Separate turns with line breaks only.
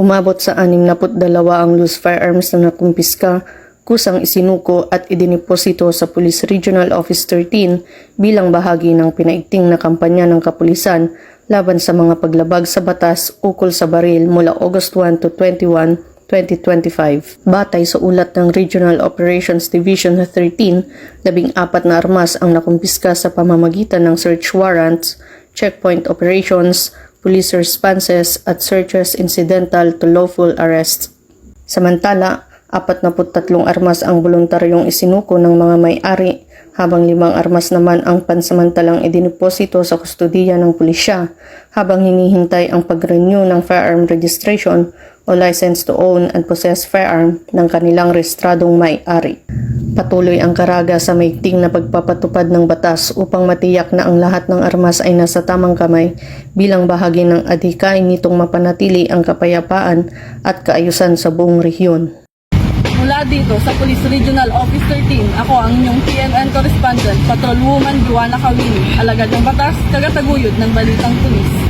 Umabot sa 62 ang loose firearms na nakumpiska, kusang isinuko at idiniposito sa Police Regional Office 13 bilang bahagi ng pinaigting na kampanya ng kapulisan laban sa mga paglabag sa batas ukol sa baril mula August 1 to 21, 2025. Batay sa ulat ng Regional Operations Division 13, 14 na armas ang nakumpiska sa pamamagitan ng search warrants, checkpoint operations, police responses at searches incidental to lawful arrests. Samantala, 43 armas ang voluntaryong isinuko ng mga may-ari, habang 5 armas naman ang pansamantalang idiniposito sa kustudiya ng pulisya, habang hinihintay ang pag-renew ng firearm registration o license to own and possess firearm ng kanilang rehistradong may-ari. Patuloy ang karaga sa maigting na pagpapatupad ng batas upang matiyak na ang lahat ng armas ay nasa tamang kamay bilang bahagi ng adhikain nitong mapanatili ang kapayapaan at kaayusan sa buong rehiyon.
Mula dito sa Police Regional Office 13, ako ang inyong PNN correspondent, Patrolwoman Joanna Kawili, alagad ng batas, tagataguyod ng Balitang Pulis.